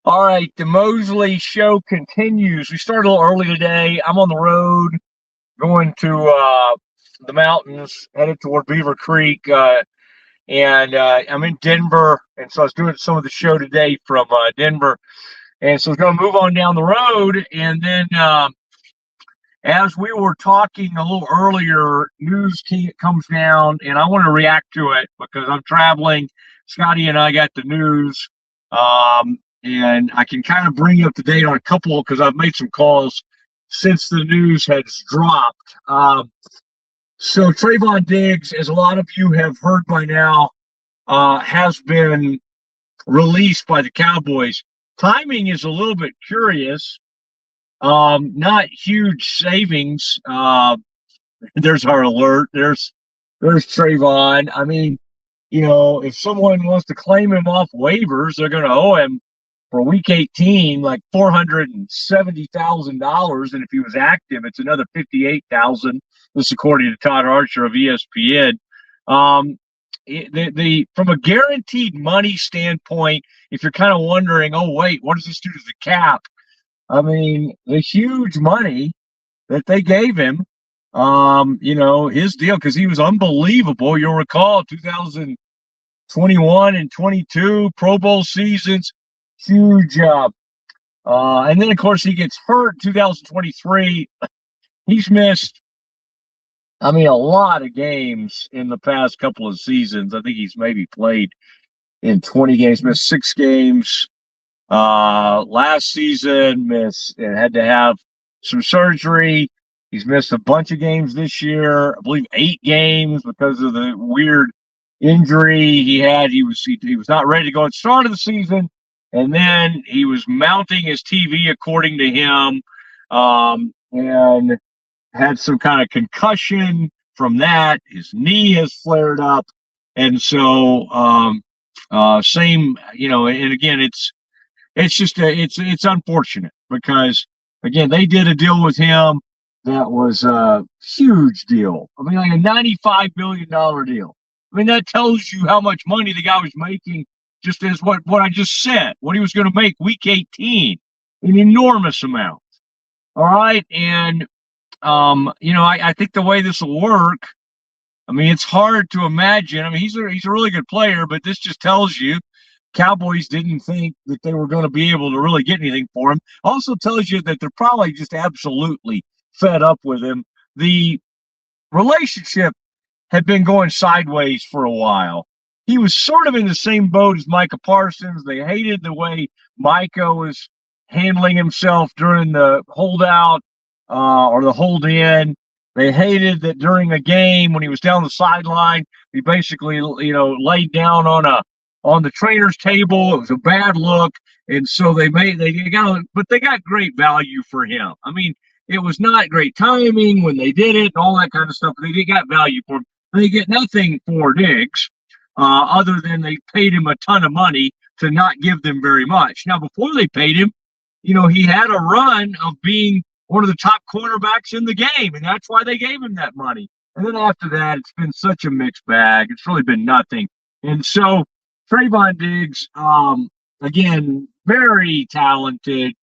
All right, the Mosley Show continues. We started a little early today. I'm on the road going to the mountains, headed toward Beaver Creek, and I'm in Denver. And so I was doing some of the show today from Denver. And so I was going to move on down the road. And then as we were talking a little earlier, news comes down, and I want to react to it because I'm traveling. Scotty and I got the news. And I can kind of bring you up to date on a couple because I've made some calls since the news has dropped. So Trevon Diggs, as a lot of you have heard by now, has been released by the Cowboys. Timing is a little bit curious. Not huge savings. There's our alert. There's Trevon. I mean, if someone wants to claim him off waivers, they're going to owe him for week 18, like $470,000. And if he was active, it's another $58,000. This according to Todd Archer of ESPN. From a guaranteed money standpoint, if you're kind of wondering, oh, wait, what does this do to the cap? I mean, the huge money that they gave him, his deal, because he was unbelievable. You'll recall 2021 and 22 Pro Bowl seasons. Huge job. And then, of course, he gets hurt 2023. He's missed, a lot of games in the past couple of seasons. I think he's maybe played in 20 games, missed 6 games. Last season, had to have some surgery. He's missed a bunch of games this year. I believe 8 games because of the weird injury he had. He was not ready to go at the start of the season. And then he was mounting his TV, according to him, and had some kind of concussion from that. His knee has flared up. And so, and again, it's unfortunate because, again, they did a deal with him that was a huge deal. Like a $95 million deal. That tells you how much money the guy was making. Just as what I just said, what he was going to make week 18, an enormous amount. All right. And, I think the way this will work, it's hard to imagine. He's a really good player, but this just tells you Cowboys didn't think that they were going to be able to really get anything for him. Also tells you that they're probably just absolutely fed up with him. The relationship had been going sideways for a while. He was sort of in the same boat as Micah Parsons. They hated the way Micah was handling himself during the holdout or the hold in. They hated that during a game when he was down the sideline, he basically, laid down on the trainer's table. It was a bad look. And so they got great value for him. It was not great timing when they did it and all that kind of stuff. But they got value for him. They get nothing for Diggs. Other than they paid him a ton of money to not give them very much. Now, before they paid him, he had a run of being one of the top cornerbacks in the game, and that's why they gave him that money. And then after that, it's been such a mixed bag. It's really been nothing. And so Trevon Diggs, again, very talented.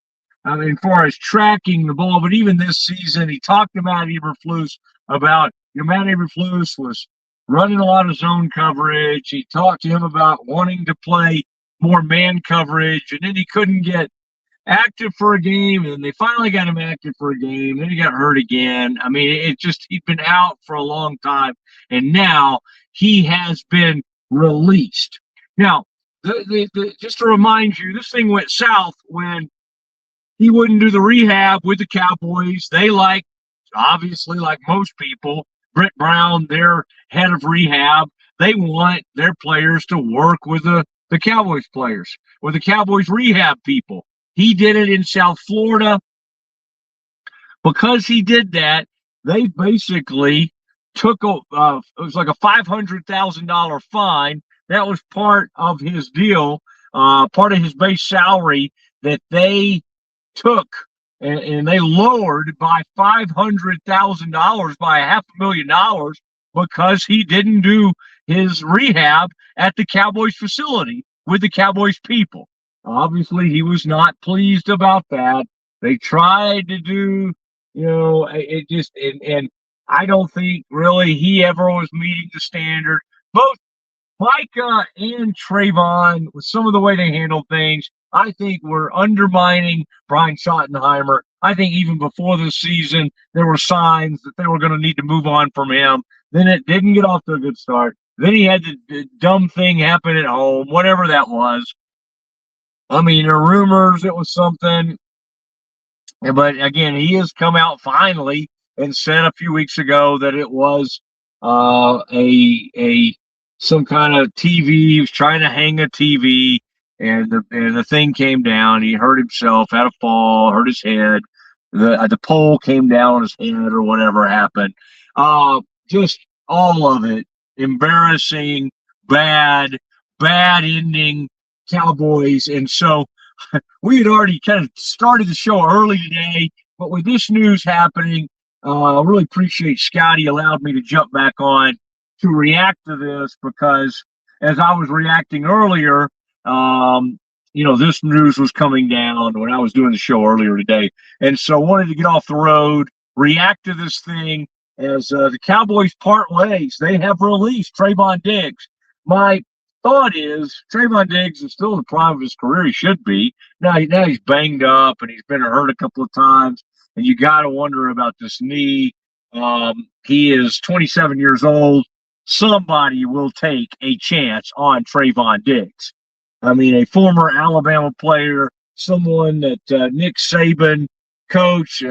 As far as tracking the ball, but even this season, he talked to Matt Eberflus about, Matt Eberflus was running a lot of zone coverage. He talked to him about wanting to play more man coverage, and then he couldn't get active for a game, and they finally got him active for a game. Then he got hurt again. He'd been out for a long time, and now he has been released. Now, just to remind you, this thing went south when he wouldn't do the rehab with the Cowboys. They obviously, like most people, Brett Brown, their head of rehab, they want their players to work with the Cowboys players, with the Cowboys rehab people. He did it in South Florida. Because he did that, they basically took it was like a $500,000 fine. That was part of his deal, part of his base salary that they took and they lowered by $500,000 by $500,000 because he didn't do his rehab at the Cowboys facility with the Cowboys people. Obviously, he was not pleased about that. They tried to do, it just, and I don't think really he ever was meeting the standard. Both Micah and Trevon, with some of the way they handled things, I think were undermining Brian Schottenheimer. I think even before the season, there were signs that they were going to need to move on from him. Then it didn't get off to a good start. Then he had the dumb thing happen at home, whatever that was. I mean, there are rumors it was something. But again, he has come out finally and said a few weeks ago that it was a some kind of TV. He was trying to hang a TV, and the thing came down. He hurt himself, had a fall, hurt his head. The pole came down on his head or whatever happened. Just all of it embarrassing, bad ending. Cowboys, and so we had already kind of started the show early today, but with this news happening, I really appreciate Scotty allowed me to jump back on to react to this, because as I was reacting earlier, this news was coming down when I was doing the show earlier today. And so I wanted to get off the road, react to this thing as the Cowboys part ways. They have released Trevon Diggs. My thought is Trevon Diggs is still in the prime of his career. He should be. Now he's banged up and he's been hurt a couple of times, and you got to wonder about this knee. He is 27 years old. Somebody will take a chance on Trevon Diggs. I mean, a former Alabama player, someone that Nick Saban coach,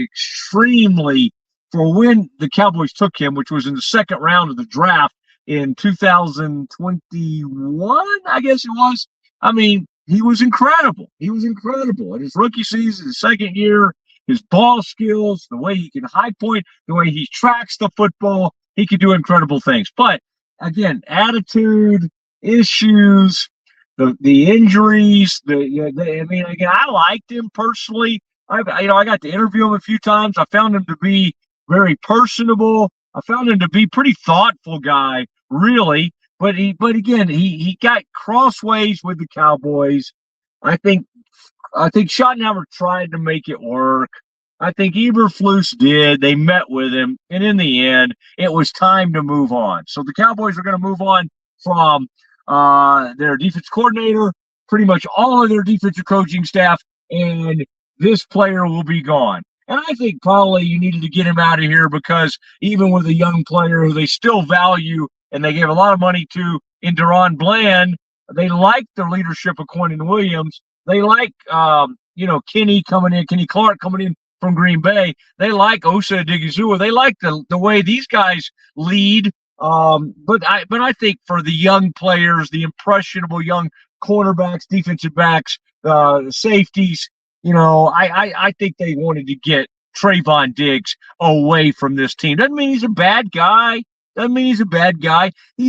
extremely, for when the Cowboys took him, which was in the second round of the draft, in 2021, I guess it was. I mean, he was incredible. In his rookie season, his second year, his ball skills, the way he can high point, the way he tracks the football, he could do incredible things. But again, attitude, issues, the injuries, again, I liked him personally. I got to interview him a few times. I found him to be very personable. I found him to be pretty thoughtful guy, really. But again, he got crossways with the Cowboys. I think Schottenheimer tried to make it work. I think Eberflus did. They met with him, and in the end, it was time to move on. So the Cowboys are going to move on from their defense coordinator, pretty much all of their defensive coaching staff, and this player will be gone. And I think probably you needed to get him out of here, because even with a young player who they still value and they gave a lot of money to in Deron Bland, they like the leadership of Quentin Williams. They like, Kenny Clark coming in from Green Bay. They like Osa Odighizuwa. They like the way these guys lead. But I think for the young players, the impressionable young cornerbacks, defensive backs, safeties, I think they wanted to get Trevon Diggs away from this team. Doesn't mean he's a bad guy. He's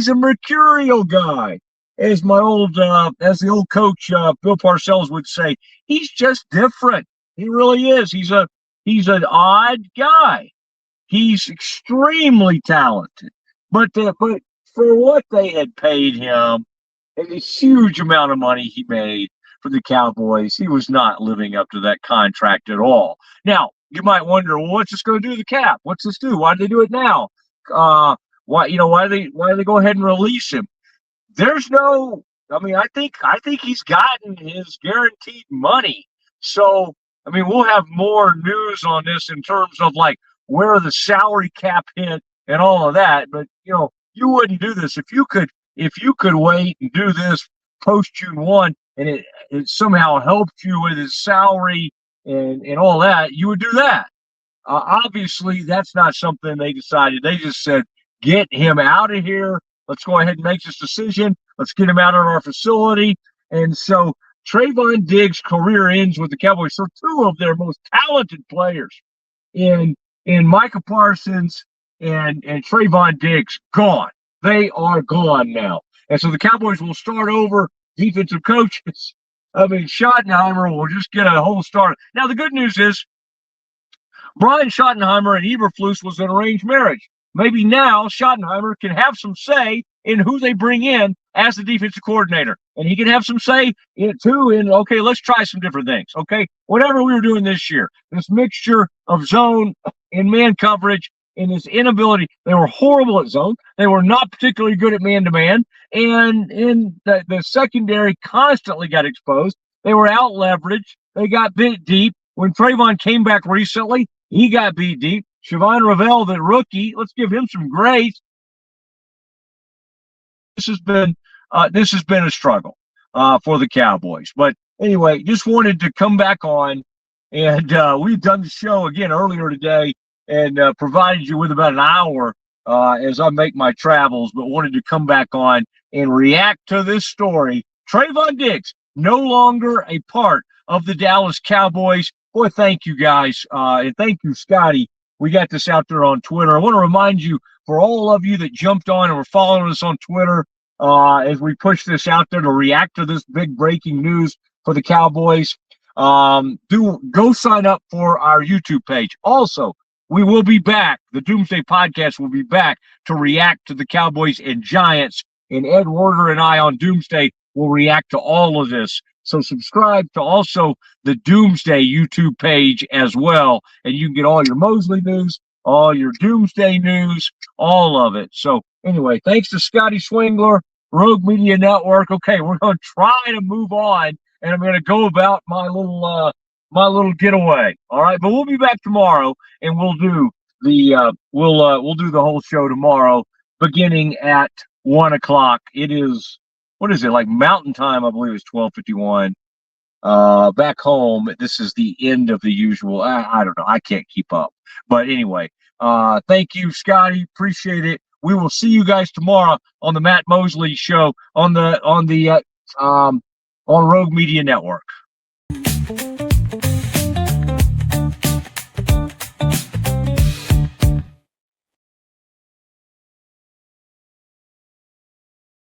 a mercurial guy. As the old coach Bill Parcells would say, he's just different. He really is. He's an odd guy. He's extremely talented. But for what they had paid him, and the huge amount of money he made for the Cowboys, he was not living up to that contract at all. Now, you might wonder, well, what's this going to do to the cap? What's this do? Why do they do it now? Why do they go ahead and release him? I think he's gotten his guaranteed money. So, we'll have more news on this in terms of like where the salary cap hit and all of that. But, you wouldn't do this if you could wait and do this post June 1 and it somehow helped you with his salary and all that, you would do that. Obviously, that's not something they decided. They just said, get him out of here. Let's go ahead and make this decision. Let's get him out of our facility. And so Trevon Diggs' career ends with the Cowboys. So two of their most talented players in Micah Parsons and Trevon Diggs, gone. They are gone now. And so the Cowboys will start over defensive coaches. Schottenheimer will just get a whole start. Now, the good news is Brian Schottenheimer and Eberflus was an arranged marriage. maybe now Schottenheimer can have some say in who they bring in as the defensive coordinator. And he can have some say too in, okay, let's try some different things. Okay, whatever we were doing this year, this mixture of zone and man coverage and his inability. They were horrible at zone. They were not particularly good at man-to-man. And in the secondary constantly got exposed. They were out-leveraged. They got bit deep. When Trevon came back recently, he got beat deep. Siobhan Ravel, the rookie, let's give him some grace. This has been a struggle for the Cowboys. But anyway, just wanted to come back on, and we've done the show again earlier today and provided you with about an hour as I make my travels, but wanted to come back on and react to this story. Trevon Diggs, no longer a part of the Dallas Cowboys. Boy, thank you guys, and thank you, Scotty. We got this out there on Twitter. I want to remind you, for all of you that jumped on and were following us on Twitter as we push this out there to react to this big breaking news for the Cowboys, go sign up for our YouTube page. Also, we will be back. The Doomsday Podcast will be back to react to the Cowboys and Giants, and Ed Werder and I on Doomsday will react to all of this. So subscribe to also the Doomsday YouTube page as well, and you can get all your Mosley news, all your Doomsday news, all of it. So anyway, thanks to Scotty Swingler, Rogue Media Network. Okay, we're going to try to move on, and I'm going to go about my little getaway. All right, but we'll be back tomorrow, and we'll do the we'll do the whole show tomorrow, beginning at 1:00. It is. What is it, like Mountain Time? I believe it's 12:51. Back home, this is the end of the usual. I don't know. I can't keep up. But anyway, thank you, Scotty. Appreciate it. We will see you guys tomorrow on the Matt Mosley Show on Rogue Media Network.